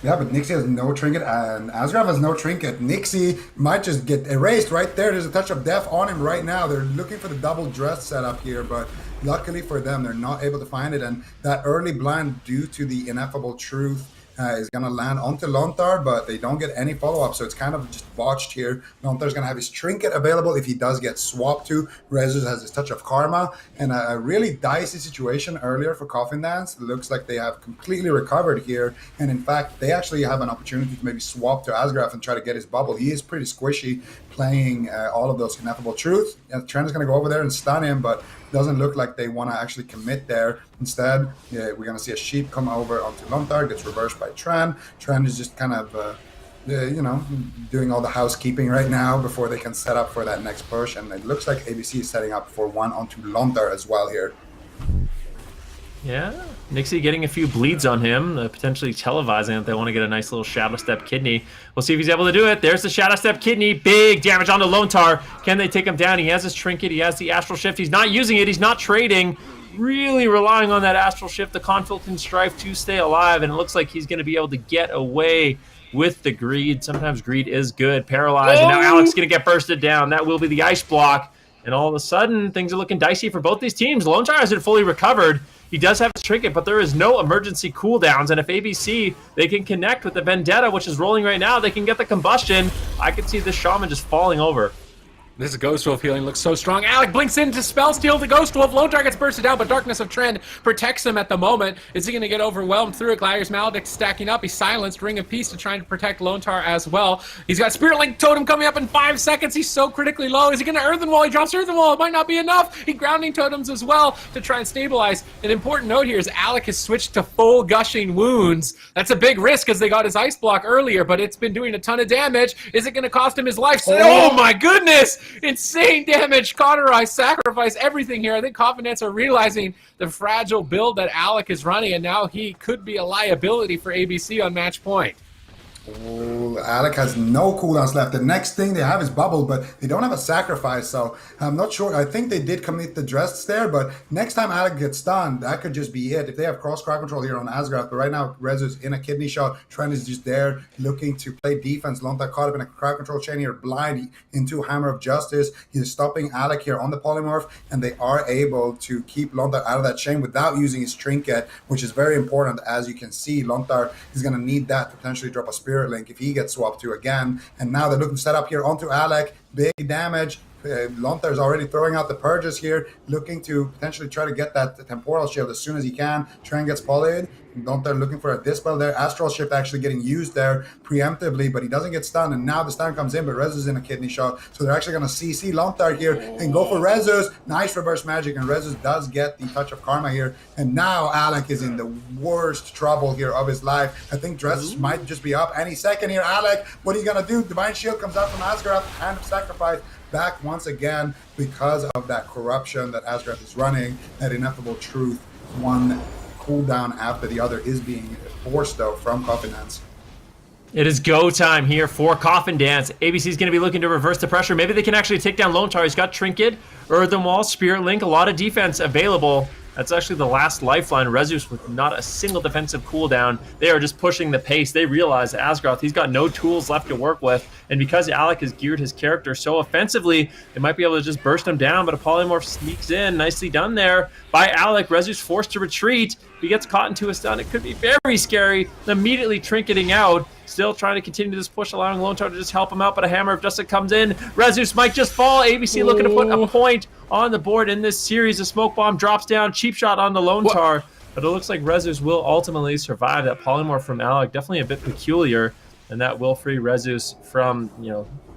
Yeah, but Nixie has no trinket, and Asgrath has no trinket. Nixie might just get erased right there. There's a Touch of Death on him right now. They're looking for the double dress setup here, but luckily for them, they're not able to find it. And that early blind, due to the Ineffable Truth, is going to land onto Lone Tar, but they don't get any follow-up, so it's kind of just botched here. Lone Tar's going to have his trinket available if he does get swapped to. Rezus has his Touch of Karma, and a really dicey situation earlier for Coffin Dance. It looks like they have completely recovered here, and in fact, they actually have an opportunity to maybe swap to Asgrath and try to get his bubble. He is pretty squishy playing all of those Ineffable Truths. Trent is going to go over there and stun him, but doesn't look like they want to actually commit there. Instead, we're going to see a Sheep come over onto Lone Tar, gets reversed by Tren. Tren is just kind of, doing all the housekeeping right now before they can set up for that next push. And it looks like ABC is setting up for one onto Lone Tar as well here. Yeah, Nixie getting a few bleeds on him, potentially televising that they want to get a nice little Shadow Step Kidney. We'll see if he's able to do it. There's the Shadow Step Kidney. Big damage on the Lone Tar. Can they take him down? He has his Trinket. He has the Astral Shift. He's not using it. He's not trading. Really relying on that Astral Shift, the Conflict and Strife to stay alive. And it looks like he's going to be able to get away with the Greed. Sometimes Greed is good. Paralyzed. And now Alec's going to get bursted down. That will be the Ice Block. And all of a sudden, things are looking dicey for both these teams. Lone Tar hasn't fully recovered. He does have his trinket, but there is no emergency cooldowns. And if ABC, they can connect with the Vendetta, which is rolling right now, they can get the combustion. I could see this Shaman just falling over. This Ghost Wolf healing looks so strong. Alec blinks into Spell Steal the Ghost Wolf. Lone Tar gets bursted down, but Darkness of Trend protects him at the moment. Is he going to get overwhelmed through it? Gladiator's Maledict stacking up. He's silenced. Ring of Peace to try and protect Lone Tar as well. He's got Spirit Link Totem coming up in 5 seconds. He's so critically low. Is he going to Earthen Wall? He drops Earthen Wall. It might not be enough. He Grounding Totems as well to try and stabilize. An important note here is Alec has switched to full Gushing Wounds. That's a big risk because they got his Ice Block earlier, but it's been doing a ton of damage. Is it going to cost him his life? Oh my goodness! Insane damage, cauterize, sacrifice, everything here. I think Coffin are realizing the fragile build that Alec is running, and now he could be a liability for ABC on match point. Oh, Alec has no cooldowns left. The next thing they have is Bubble, but they don't have a sacrifice, so I'm not sure. I think they did commit the dress there, but next time Alec gets stunned, that could just be it. If they have cross crowd control here on Asgrath, but right now Rezu's in a kidney shot. Trent is just there looking to play defense. Lonta caught up in a crowd control chain here, blind into Hammer of Justice. He's stopping Alec here on the polymorph, and they are able to keep Lontar out of that chain without using his trinket, which is very important. As you can see, Lontar is going to need that to potentially drop a Spirit Link if he gets swapped to again. And now they're looking to set up here onto Alec. Big damage. Lontar is already throwing out the purges here, looking to potentially try to get that temporal shield as soon as he can. Trent gets polyed. Lontar looking for a dispel there. Astral Shift actually getting used there preemptively, but he doesn't get stunned, and now the stun comes in, but Rezu's in a kidney shot, so they're actually going to CC Lontar here and go for Rezu's. Nice reverse magic, and Rezus does get the touch of karma here, and now Alec is in the worst trouble here of his life. I think Dress might just be up any second here. Alec, what are you going to do? Divine Shield comes out from Asgrath, Hand of Sacrifice back once again because of that corruption that Asgrath is running. That ineffable truth, one cooldown after the other, is being forced though from Coffin. It is go time here for Coffin Dance. ABC is going to be looking to reverse the pressure. Maybe they can actually take down Lone Tar. He's got Trinket, Earthen Wall, Spirit Link, a lot of defense available. That's actually the last lifeline. Rezus with not a single defensive cooldown. They are just pushing the pace. They realize that Asgrath, he's got no tools left to work with. And because Alec has geared his character so offensively, they might be able to just burst him down, but a polymorph sneaks in. Nicely done there by Alec. Rezus forced to retreat. If he gets caught into a stun, it could be very scary. Immediately trinketing out. Still trying to continue this push, allowing Lone Tar to just help him out, but a Hammer of Justice comes in. Rezus might just fall. ABC looking to put a point on the board in this series. A smoke bomb drops down. Cheap shot on the Lone Tar, but it looks like Rezus will ultimately survive. That polymorph from Alec, definitely a bit peculiar, and that will free Rezus from,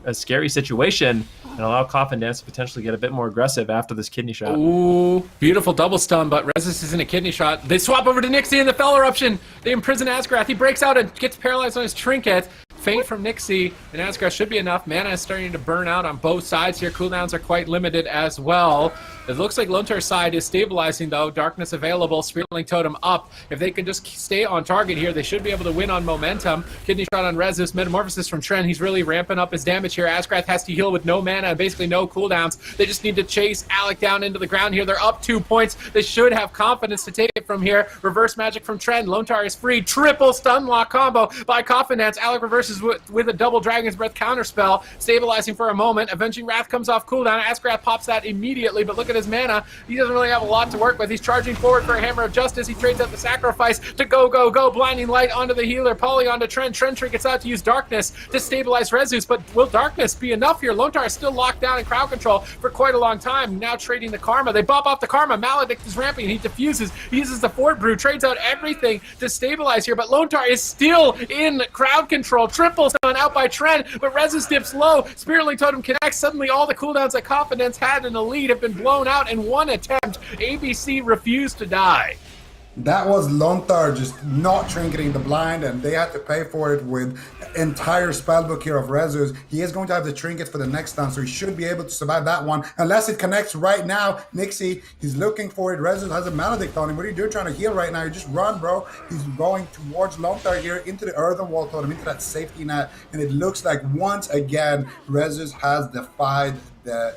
a scary situation and allow Coffin Dance to potentially get a bit more aggressive after this kidney shot. Ooh, beautiful double stun, but Rezus is in a kidney shot. They swap over to Nixie in the Fell Eruption. They imprison Asgrath. He breaks out and gets paralyzed on his trinket. Faint from Nixie, and Asgrath should be enough. Mana is starting to burn out on both sides here. Cooldowns are quite limited as well. It looks like Lone Tar's side is stabilizing though. Darkness available, Spirit Link Totem up. If they can just stay on target here, they should be able to win on momentum. Kidney shot on Rezus, Metamorphosis from Trent. He's really ramping up his damage here. Asgrath has to heal with no mana and basically no cooldowns. They just need to chase Alec down into the ground here. They're up 2 points. They should have confidence to take it from here. Reverse magic from Trent. Lone Tar is free. Triple stun lock combo by Coffin Dance. Alec reverses with a double Dragon's Breath counterspell, stabilizing for a moment. Avenging Wrath comes off cooldown. Asgrath pops that immediately, but look at his mana. He doesn't really have a lot to work with. He's charging forward for a Hammer of Justice. He trades out the sacrifice to go. Blinding Light onto the healer. Poly onto Trent. Trent trinkets out to use Darkness to stabilize Rezus, but will Darkness be enough here? Lone Tar is still locked down in crowd control for quite a long time. Now trading the Karma. They bop off the Karma. Maledict is ramping. He diffuses. He uses the Fort Brew. Trades out everything to stabilize here, but Lone Tar is still in crowd control. Triple stun out by Trent, but Rezus dips low. Spirit Link Totem connects. Suddenly all the cooldowns that Confidence had in the lead have been blown out in one attempt. ABC refused to die. That was Lone Tar just not trinketing the blind, and they had to pay for it with entire spellbook here of Rezus. He is going to have the trinkets for the next stun, so he should be able to survive that one, unless it connects right now. Nixie, he's looking for it. Rezus has a Maledict on him. What are you doing trying to heal right now? You just run, bro. He's going towards Lone Tar here, into the Earthen Wall Totem, into that safety net, and it looks like once again, Rezus has defied the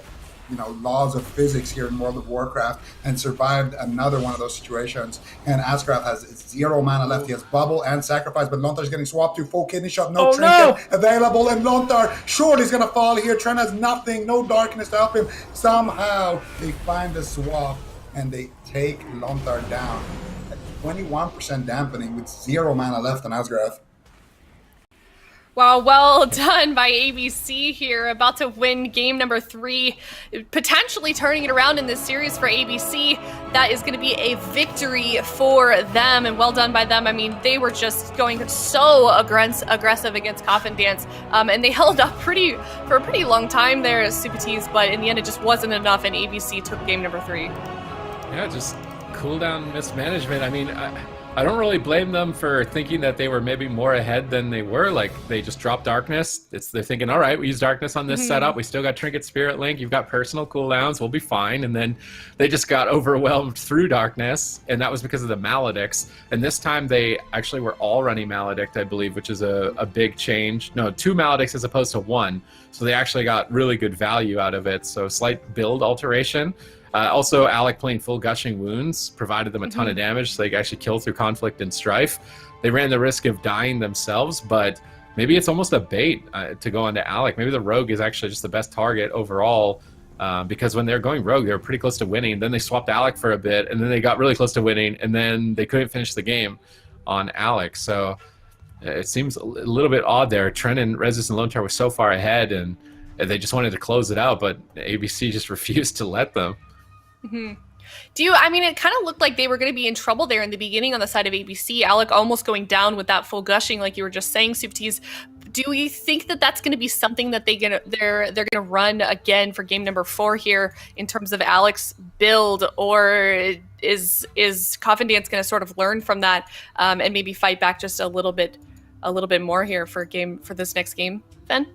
laws of physics here in World of Warcraft and survived another one of those situations. And Asgrath has 0 mana left. He has Bubble and Sacrifice, but Lone Tar's getting swapped to full kidney shot. No trinket available, and Lone Tar surely is going to fall here. Trent has nothing, no darkness to help him. Somehow they find the swap and they take Lontar down at 21% dampening with 0 mana left on Asgrath. Wow, well done by ABC here, about to win game number 3, potentially turning it around in this series for ABC. That is going to be a victory for them, and well done by them. I mean, they were just going so aggressive against Coffin Dance, and they held up for a pretty long time there as Supatees, but in the end it just wasn't enough, and ABC took game number 3. Yeah, just cooldown mismanagement. I mean, I don't really blame them for thinking that they were maybe more ahead than they were. Like, they just dropped Darkness. They're thinking, all right, we use Darkness on this setup. We still got Trinket Spirit Link. You've got personal cooldowns. We'll be fine. And then they just got overwhelmed through Darkness, and that was because of the Maledicts. And this time they actually were all running Maledict, I believe, which is a big change. No, 2 Maledicts as opposed to 1. So they actually got really good value out of it. So slight build alteration. Also, Alec playing full Gushing Wounds provided them a ton of damage, so they could actually kill through Conflict and Strife. They ran the risk of dying themselves, but maybe it's almost a bait to go onto Alec. Maybe the Rogue is actually just the best target overall, because when they were going Rogue, they were pretty close to winning. Then they swapped Alec for a bit, and then they got really close to winning, and then they couldn't finish the game on Alec. So it seems a little bit odd there. Trent and Rezus and Lontar were so far ahead, and they just wanted to close it out, but ABC just refused to let them. I mean, it kind of looked like they were going to be in trouble there in the beginning on the side of ABC. Alec almost going down with that full gushing, like you were just saying, Supatees. Do you think that that's going to be something that they're going to run again for game number 4 here in terms of Alec's build, or is Coffin Dance going to sort of learn from that and maybe fight back just a little bit more here for this next game, Ben?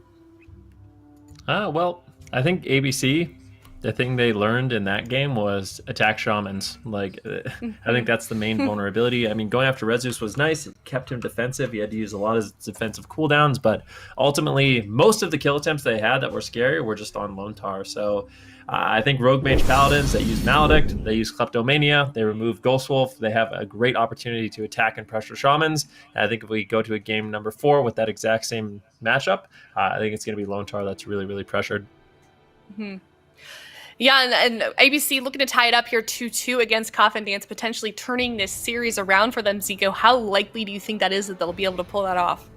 Well, I think ABC, the thing they learned in that game was attack shamans. Like, I think that's the main vulnerability. I mean, going after Rezus was nice. It kept him defensive. He had to use a lot of defensive cooldowns, but ultimately, most of the kill attempts they had that were scary were just on Lontar. So I think Rogue Mage Paladins, they use Maledict, they use Kleptomania, they remove Ghostwolf. They have a great opportunity to attack and pressure shamans. And I think if we go to a game number 4 with that exact same matchup, I think it's going to be Lontar that's really, really pressured. Yeah, and ABC looking to tie it up here 2-2 against Coffin Dance, potentially turning this series around for them, Zico. How likely do you think that is that they'll be able to pull that off?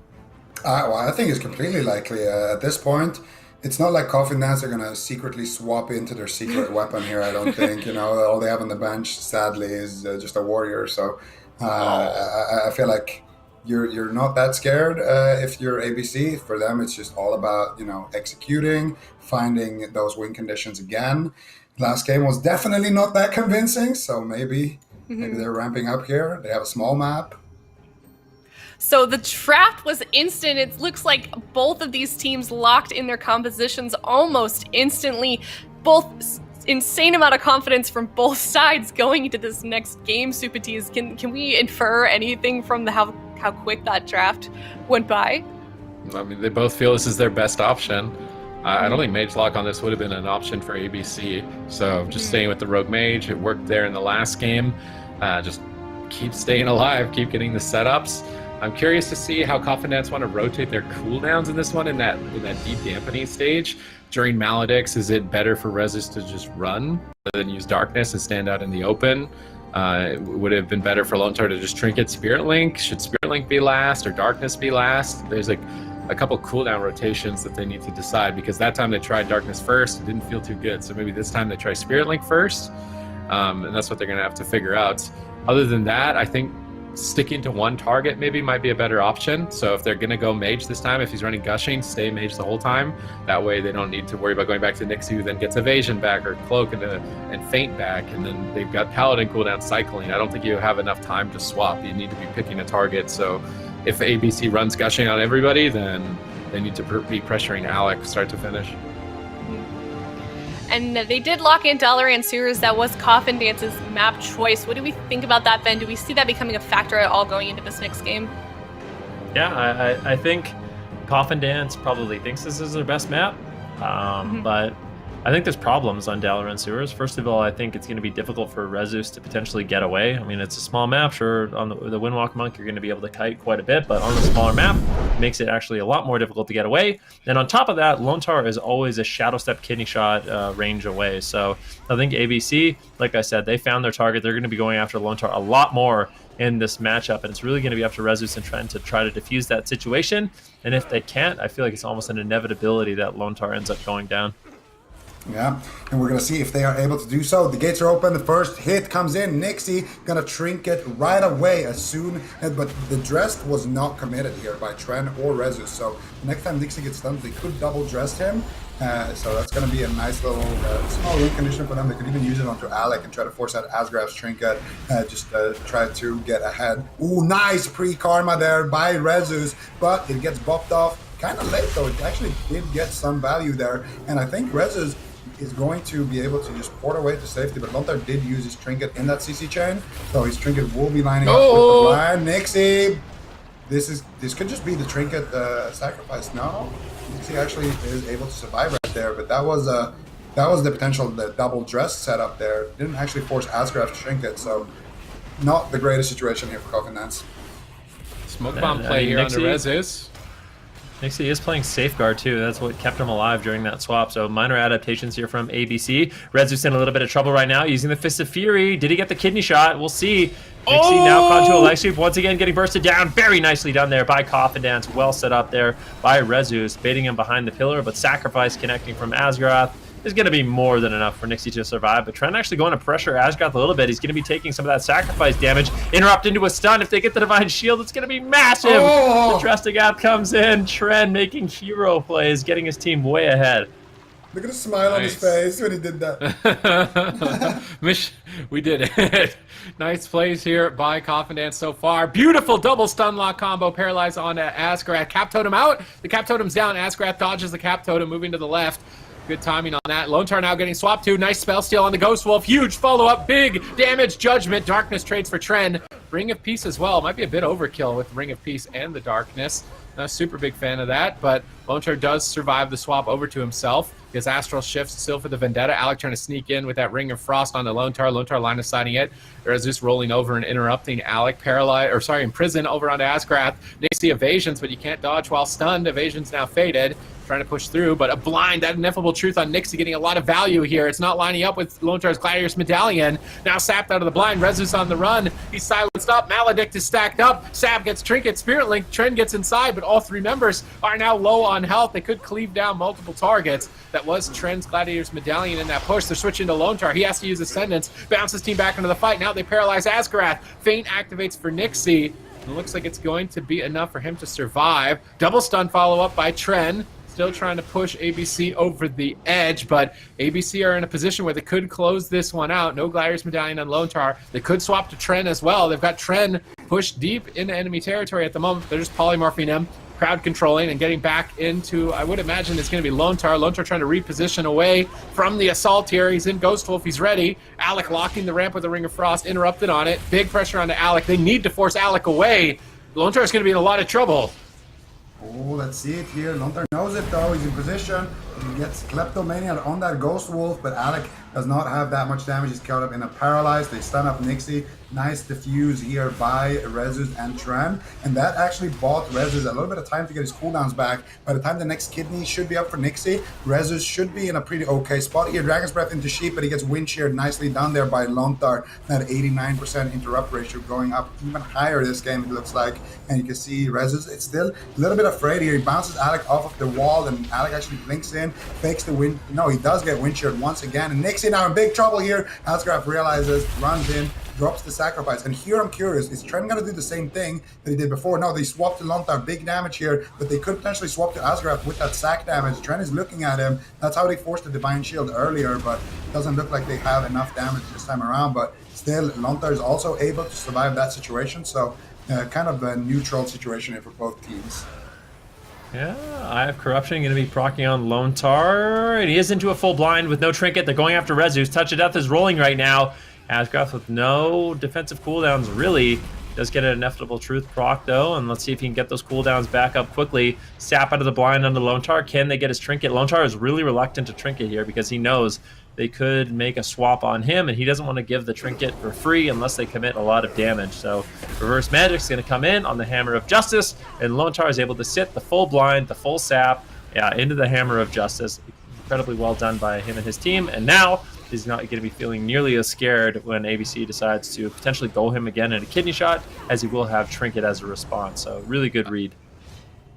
Well, I think it's completely likely. At this point, it's not like Coffin Dance are going to secretly swap into their secret weapon here, I don't think. All they have on the bench, sadly, is just a warrior. So I feel like you're not that scared if you're ABC. For them, it's just all about, executing, finding those win conditions again. Last game was definitely not that convincing, so maybe they're ramping up here. They have a small map. So the draft was instant. It looks like both of these teams locked in their compositions almost instantly. Both insane amount of confidence from both sides going into this next game, Supatees. Can we infer anything from how quick that draft went by? I mean, they both feel this is their best option. I don't think Mage Lock on this would have been an option for ABC. So just staying with the Rogue Mage, it worked there in the last game. Just keep staying alive, keep getting the setups. I'm curious to see how Coffin Dance want to rotate their cooldowns in this one, in that deep dampening stage. During Maledicts, is it better for Rezus to just run rather than use Darkness and stand out in the open? Would it have been better for Lontar to just Trinket Spirit Link? Should Spirit Link be last or Darkness be last? There's like a couple cooldown rotations that they need to decide, because that time they tried Darkness first, it didn't feel too good. So maybe this time they try Spirit Link first, and that's what they're going to have to figure out. Other than that, I think sticking to one target maybe might be a better option. So if they're going to go Mage this time, if he's running Gushing, stay Mage the whole time. That way they don't need to worry about going back to Nixie, who then gets Evasion back or Cloak and Feint back, and then they've got Paladin cooldown cycling. I don't think you have enough time to swap. You need to be picking a target. So if ABC runs Gushing on everybody, then they need to be pressuring Alec start to finish. And they did lock in Dalaran Sewers. That was Coffin Dance's map choice. What do we think about that, Ben? Do we see that becoming a factor at all going into this next game? Yeah, I think Coffin Dance probably thinks this is their best map, but I think there's problems on Dalaran Sewers. First of all, I think it's going to be difficult for Rezus to potentially get away. I mean, it's a small map. Sure, on the Windwalk Monk, you're going to be able to kite quite a bit, but on the smaller map, it makes it actually a lot more difficult to get away. And on top of that, Lontar is always a Shadow Step kidney shot range away. So I think ABC, like I said, they found their target. They're going to be going after Lontar a lot more in this matchup, and it's really going to be up to Rezus and Trent to try to defuse that situation. And if they can't, I feel like it's almost an inevitability that Lontar ends up going down. Yeah, and we're going to see if they are able to do so. The gates are open. The first hit comes in. Nixie going to trinket right away as soon. But the dress was not committed here by Tren or Rezus. So next time Nixie gets stunned, they could double dress him. So that's going to be a nice little small win condition for them. They could even use it onto Alec and try to force out Asgraf's trinket. Just try to get ahead. Ooh, nice pre-karma there by Rezus. But it gets buffed off kind of late, though. It actually did get some value there. And I think Rezus is going to be able to just port away to safety, but Lontar did use his trinket in that CC chain, so his trinket will be lining up with the blind. Nixie, this could just be the trinket sacrifice. No, Nixie actually is able to survive right there, but that was the potential, the double dress setup there. Didn't actually force Asgraf's trinket, so not the greatest situation here for Coffin Dance. Smoke bomb play here on the Rezus. Nixie is playing Safeguard too. That's what kept him alive during that swap. So minor adaptations here from ABC. Rezus in a little bit of trouble right now using the Fist of Fury. Did he get the kidney shot? We'll see. Nixie now caught to a leg sweep. Once again getting bursted down. Very nicely done there by Coffin Dance. Well set up there by Rezus, baiting him behind the pillar, but sacrifice connecting from Asgrath is going to be more than enough for Nixie to survive. But Trent actually going to pressure Asgrath a little bit. He's going to be taking some of that sacrifice damage. Interrupt into a stun. If they get the Divine Shield, it's going to be massive. The Drestigath comes in. Trent making hero plays, getting his team way ahead. Look at the smile on his face when he did that. We did it. Nice plays here by Coffin Dance so far. Beautiful double stun lock combo. Paralyzed on Asgrath. Cap Totem out. The Cap Totem's down. Asgrath dodges the Cap Totem, moving to the left. Good timing on that. Lontar now getting swapped to. Nice spell steal on the Ghost Wolf. Huge follow-up. Big damage. Judgment. Darkness trades for Tren. Ring of Peace as well. Might be a bit overkill with Ring of Peace and the Darkness. Not a super big fan of that, but Lontar does survive the swap over to himself. His Astral Shifts still for the Vendetta. Alec trying to sneak in with that Ring of Frost on the Lontar. Lontar line of sighting it. Rezus rolling over and interrupting Alec. In prison over onto Asgrath. Nixie evasions, but you can't dodge while stunned. Evasion's now faded. Trying to push through, but a blind, that ineffable truth on Nixie getting a lot of value here. It's not lining up with Lontar's Gladiator's Medallion. Now sapped out of the blind. Rezus on the run. He's silenced up. Maledict is stacked up. Sab gets Trinket. Spirit Link. Tren gets inside, but all three members are now low on health. They could cleave down multiple targets. That was Tren's Gladiator's Medallion in that push. They're switching to Lontar. He has to use Ascendance. Bounces team back into the fight. Now they paralyze Asgrath. Feint activates for Nixie. It looks like it's going to be enough for him to survive. Double stun follow-up by Tren. Still trying to push ABC over the edge, but ABC are in a position where they could close this one out. No Gladiator's Medallion on Lontar. They could swap to Tren as well. They've got Tren pushed deep into enemy territory at the moment. They're just polymorphing him, crowd controlling, and getting back into, I would imagine it's going to be Lontar. Lontar trying to reposition away from the assault here. He's in Ghost Wolf. He's ready. Alec locking the ramp with a Ring of Frost. Interrupted on it. Big pressure onto Alec. They need to force Alec away. Lontar is going to be in a lot of trouble. Oh, let's see it here. Lontar knows it though. He's in position. He gets Kleptomania on that Ghost Wolf, but Alec does not have that much damage. He's caught up in a paralyzed. They stun up Nixie. Nice diffuse here by Rezus and Tren. And that actually bought Rezus a little bit of time to get his cooldowns back. By the time the next kidney should be up for Nixie, Rezus should be in a pretty okay spot here. Dragon's Breath into Sheep, but he gets wind sheared nicely done there by Lontar. That 89% interrupt ratio going up even higher this game, it looks like. And you can see Rezus, it's still a little bit afraid here. He bounces Alec off of the wall, and Alec actually blinks in, fakes the wind. No, he does get wind sheared once again. And Nixie now in big trouble here. Asgraf realizes, runs in, drops the sacrifice. And here I'm curious, is Tren going to do the same thing that he did before? No, they swapped to Lontar, big damage here, but they could potentially swap to Asgraf with that sack damage. Tren is looking at him. That's how they forced the Divine Shield earlier, but it doesn't look like they have enough damage this time around. But still, Lontar is also able to survive that situation, so kind of a neutral situation here for both teams. Yeah, I have Corruption going to be proccing on Lontar, and he is into a full blind with no trinket. They're going after Rezus. Touch of Death is rolling right now. Asgrath with no defensive cooldowns, really. Does get an inevitable truth proc though, and let's see if he can get those cooldowns back up quickly. Sap out of the blind onto Lone Tar. Can they get his trinket? Lone Tar is really reluctant to trinket here because he knows they could make a swap on him, and he doesn't want to give the trinket for free unless they commit a lot of damage. So Reverse Magic's going to come in on the Hammer of Justice, and Lone Tar is able to sit the full blind, the full sap, into the Hammer of Justice. Incredibly well done by him and his team, and now he's not going to be feeling nearly as scared when ABC decides to potentially go him again in a kidney shot, as he will have trinket as a response. So really good read.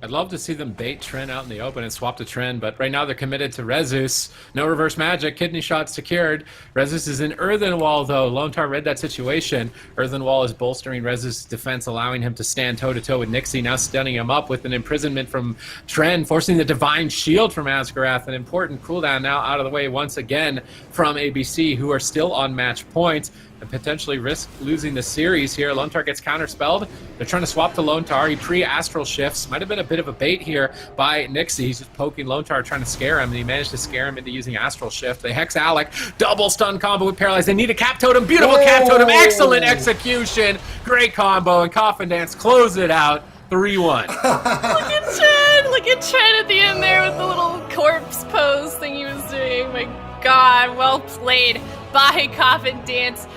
I'd love to see them bait Tren out in the open and swap to Tren, but right now they're committed to Rezus. No reverse magic, kidney shot secured. Rezus is in Earthen Wall, though. Lone Tar read that situation. Earthen Wall is bolstering Rezus' defense, allowing him to stand toe-to-toe with Nixie, now stunning him up with an imprisonment from Tren, forcing the Divine Shield from Asgarath. An important cooldown now out of the way once again from ABC, who are still on match point and potentially risk losing the series here. Lone Tar gets counterspelled. They're trying to swap to Lone Tar. He pre-astral shifts. Might have been a bit of a bait here by Nixie. He's just poking Lone Tar, trying to scare him, and he managed to scare him into using astral shift. They hex Alec. Double stun combo with Paralyze. They need a cap totem. Beautiful cap totem. Excellent execution. Great combo, and Coffin Dance close it out. 3-1. Look at Tren! Look at Tren at the end there with the little corpse pose thing he was doing. My God, well played by Coffin Dance.